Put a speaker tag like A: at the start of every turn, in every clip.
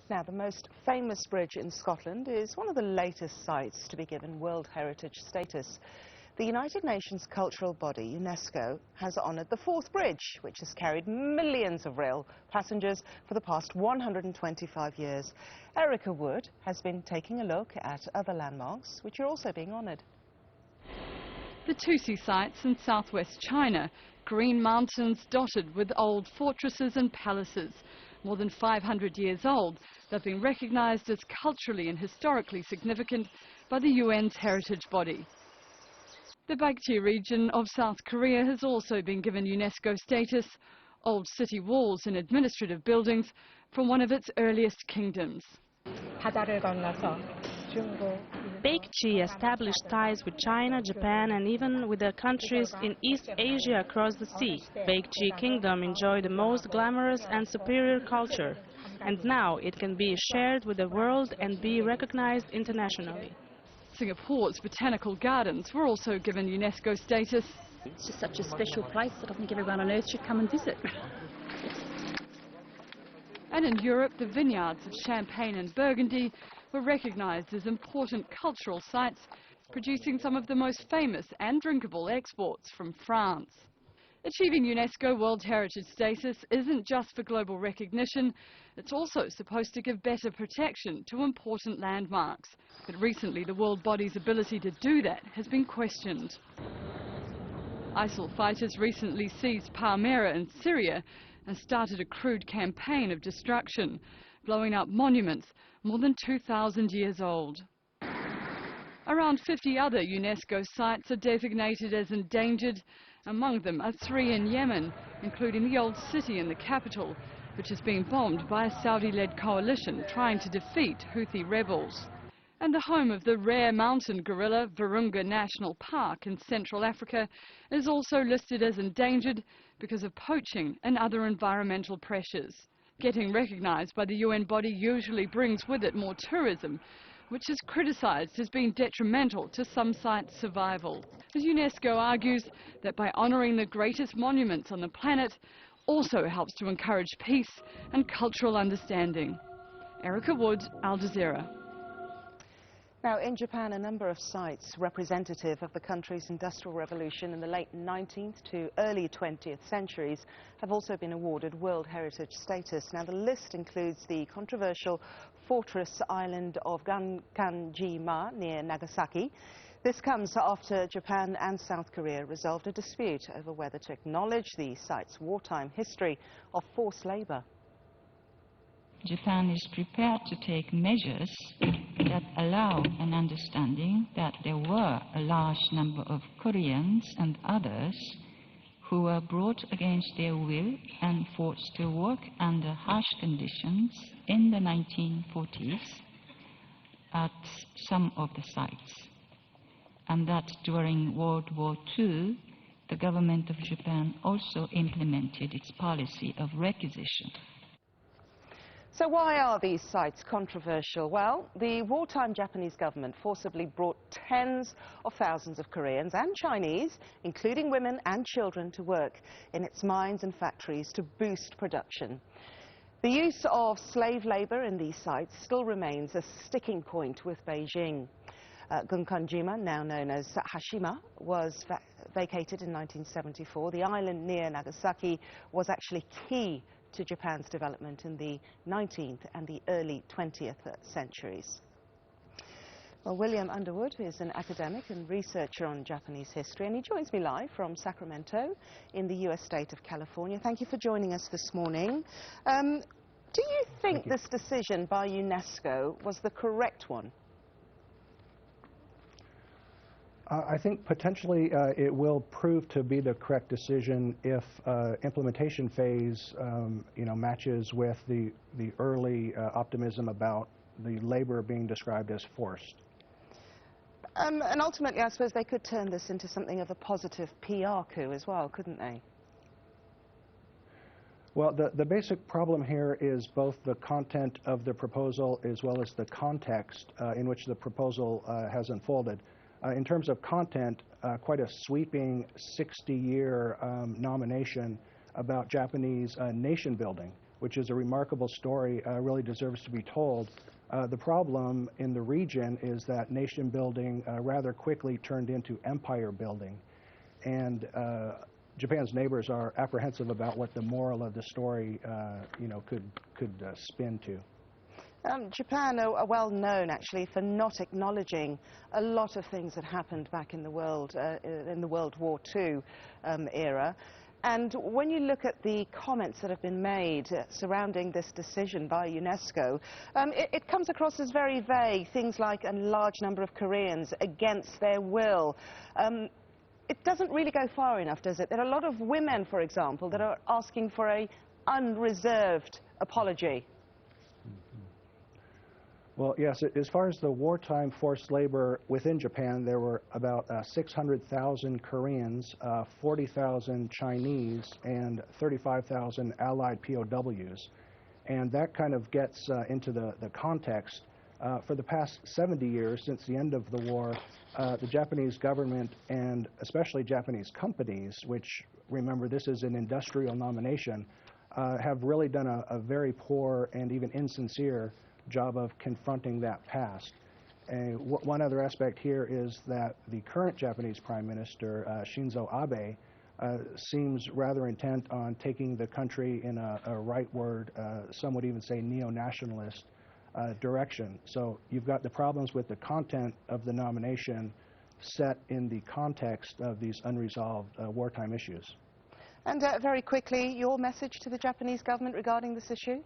A: Now, the most famous bridge in Scotland is one of the latest sites to be given World Heritage Status. The United Nations cultural body, UNESCO, has honoured the fourth bridge, which has carried millions of rail passengers for the past 125 years. Erica Wood has been taking a look at other landmarks, which are also being honoured.
B: The Tusi sites in southwest China, green mountains dotted with old fortresses and palaces. More than 500 years old, they've been recognised as culturally and historically significant by the UN's heritage body. The Baekje region of South Korea has also been given UNESCO status, old city walls and administrative buildings from one of its earliest kingdoms.
C: Baekje established ties with China, Japan and even with the countries in East Asia across the sea. Baekje Kingdom enjoyed the most glamorous and superior culture, and now it can be shared with the world and be recognized internationally.
B: Singapore's botanical gardens were also given UNESCO status.
D: It's just such a special place that I think everyone on earth should come and visit.
B: And in Europe, the vineyards of Champagne and Burgundy were recognised as important cultural sites, producing some of the most famous and drinkable exports from France. Achieving UNESCO World Heritage Status isn't just for global recognition, it's also supposed to give better protection to important landmarks. But recently the world body's ability to do that has been questioned. ISIL fighters recently seized Palmyra in Syria and started a crude campaign of destruction, blowing up monuments more than 2,000 years old. Around 50 other UNESCO sites are designated as endangered. Among them are 3 in Yemen, including the old city in the capital, which is being bombed by a Saudi-led coalition trying to defeat Houthi rebels. And the home of the rare mountain gorilla, Virunga National Park in Central Africa, is also listed as endangered because of poaching and other environmental pressures. Getting recognised by the UN body usually brings with it more tourism, which is criticised as being detrimental to some sites' survival. As UNESCO argues that by honouring the greatest monuments on the planet also helps to encourage peace and cultural understanding. Erica Wood, Al Jazeera.
A: Now, in Japan, a number of sites representative of the country's industrial revolution in the late 19th to early 20th centuries have also been awarded World Heritage Status. Now, the list includes the controversial fortress island of Gankanjima near Nagasaki. This comes after Japan and South Korea resolved a dispute over whether to acknowledge the site's wartime history of forced labour.
E: Japan is prepared to take measures that allow an understanding that there were a large number of Koreans and others who were brought against their will and forced to work under harsh conditions in the 1940s at some of the sites, and that during World War II, the government of Japan also implemented its policy of requisition.
A: So why are these sites controversial? Well, the wartime Japanese government forcibly brought tens of thousands of Koreans and Chinese, including women and children, to work in its mines and factories to boost production. The use of slave labour in these sites still remains a sticking point with Beijing. Gankanjima, now known as Hashima, was vacated in 1974. The island near Nagasaki was actually key to Japan's development in the 19th and the early 20th centuries. Well, William Underwood is an academic and researcher on Japanese history, and he joins me live from Sacramento in the US state of California. Thank you for joining us this morning. Do you think this decision by UNESCO was the correct one?
F: I think potentially it will prove to be the correct decision if implementation phase, matches with the early optimism about the labor being described as forced.
A: And ultimately, I suppose they could turn this into something of a positive PR coup as well, couldn't they?
F: Well, the basic problem here is both the content of the proposal as well as the context in which the proposal has unfolded. In terms of content, quite a sweeping 60-year nomination about Japanese nation building, which is a remarkable story, really deserves to be told. The problem in the region is that nation building rather quickly turned into empire building. And Japan's neighbors are apprehensive about what the moral of the story, could spin to.
A: Japan are well known, actually, for not acknowledging a lot of things that happened back in the world, in the World War II era. And when you look at the comments that have been made surrounding this decision by UNESCO, it comes across as very vague. Things like a large number of Koreans against their will. It doesn't really go far enough, does it? There are a lot of women, for example, that are asking for an unreserved apology.
F: Well, yes, as far as the wartime forced labor within Japan, there were about 600,000 Koreans, 40,000 Chinese, and 35,000 Allied POWs. And that kind of gets into the context. For the past 70 years, since the end of the war, the Japanese government and especially Japanese companies, which, remember, this is an industrial nomination, have really done a very poor and even insincere job of confronting that past. One other aspect here is that the current Japanese Prime Minister, Shinzo Abe, seems rather intent on taking the country in a rightward, some would even say neo-nationalist direction. So you've got the problems with the content of the nomination set in the context of these unresolved wartime issues.
A: And very quickly, your message to the Japanese government regarding this issue?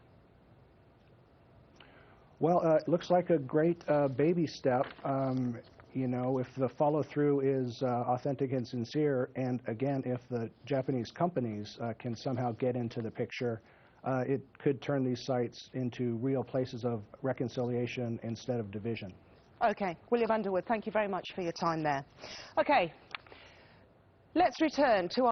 F: Well, it looks like a great baby step. If the follow-through is authentic and sincere, and again, if the Japanese companies can somehow get into the picture, it could turn these sites into real places of reconciliation instead of division.
A: Okay, William Underwood, thank you very much for your time there. Okay, let's return to